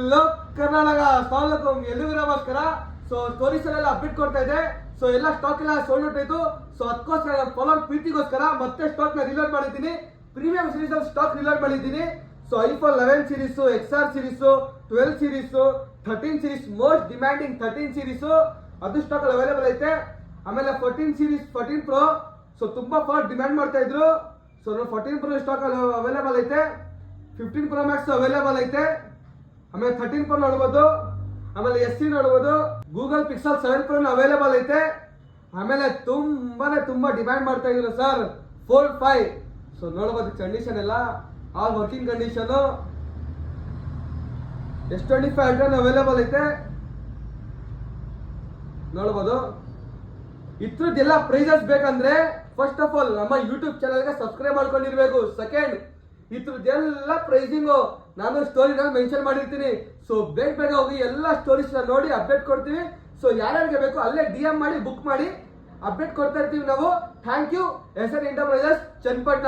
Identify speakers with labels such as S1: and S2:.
S1: Hello Karnataka ಸ್ವಾಗತ ಎಲ್ಲಿಗೂ ನಮಸ್ಕಾರ. ಸೊ ಸ್ಟೋರೀಸ್ ಎಲ್ಲ ಅಪ್ಡೇಟ್ ಕೊಡ್ತಾ ಇದೆ. ಸೊ ಎಲ್ಲ ಸ್ಟಾಕ್ ಎಲ್ಲ ಸೋಲ್ಡ್ ಔಟ್ ಆಯ್ತು. ಸೊ ಅದಕ್ಕೋಸ್ಕರ ಫಾಲೋವರ್ ಪ್ರೀತಿಗೋಸ್ಕರ ಮತ್ತೆ ಸ್ಟಾಕ್ ನ ರಿಲೋಡ್ ಮಾಡಿದ್ದೀನಿ. ಪ್ರೀಮಿಯಂ ಸೀರೀಸ್ ಅಲ್ಲಿ ಸ್ಟಾಕ್ ರಿಲೋಡ್ ಮಾಡಿದ್ದೀನಿ. So iPhone 11 series, XR series, 12 series, 13 series, most demanding 13 series ಅದು ಸ್ಟಾಕ್ ಅಲ್ಲಿ ಅವೈಲೇಬಲ್ ಐತೆ. ಆಮೇಲೆ 14 ಸೀರೀಸ್, 14 ಪ್ರೋ ಸೊ ತುಂಬಾ ಫಾಸ್ಟ್ ಡಿಮ್ಯಾಂಡ್ ಮಾಡ್ತಾ ಇದ್ರು. ಸೊ 14 ಪ್ರೋ ಸ್ಟಾಕ್ ಅಲ್ಲಿ ಅವೈಲೇಬಲ್ ಐತೆ. 15 ಪ್ರೋ ಮ್ಯಾಕ್ಸ್ ಅವೈಲೇಬಲ್ ಐತೆ. ಆಮೇಲೆ 13 ಪ್ರೋ ನೋಡ್ಬೋದು. ಆಮೇಲೆ SC ನೋಡ್ಬೋದು. ಗೂಗಲ್ ಪಿಕ್ಸೆಲ್ 7 ಪ್ರೋ ಅವೈಲೇಬಲ್ ಐತೆ. ಆಮೇಲೆ ತುಂಬಾ ಡಿಮ್ಯಾಂಡ್ ಮಾಡ್ತಾ ಇದ್ರು ಸರ್ ಫೋಲ್ಡ್ 5. ಸೊ ನೋಡ್ಬೋದು ಕಂಡೀಷನ್ ಎಲ್ಲ all working condition. S25 ultra available ಐತೆ ನೋಡ್ಬೋದು. ಇದ್ರದ್ದೆಲ್ಲ ಪ್ರೈಸಸ್ ಬೇಕಂದ್ರೆ ಫಸ್ಟ್ ಆಫ್ ಆಲ್ ನಮ್ಮ ಯೂಟ್ಯೂಬ್ ಚಾನಲ್ಗೆ ಸಬ್ಸ್ಕ್ರೈಬ್ ಮಾಡ್ಕೊಂಡಿರ್ಬೇಕು. ಸೆಕೆಂಡ್, ಇದ್ರದ್ದೆಲ್ಲ ಪ್ರೈಸಿಂಗು ನಾನು ಸ್ಟೋರಿನಲ್ಲಿ ಮೆನ್ಷನ್ ಮಾಡಿರ್ತೀನಿ. ಸೊ ಬೇಗ ಹೋಗಿ ಎಲ್ಲ ಸ್ಟೋರೀಸ್ ನೋಡಿ ಅಪ್ಡೇಟ್ ಕೊಡ್ತೀವಿ. ಸೊ ಯಾರ್ಯಾರಿಗೆ ಬೇಕು ಅಲ್ಲೇ DM ಮಾಡಿ ಬುಕ್ ಮಾಡಿ ಅಪ್ಡೇಟ್ ಕೊಡ್ತಾ ಇರ್ತೀವಿ ನಾವು. Thank you. SN enterprises Channapatna.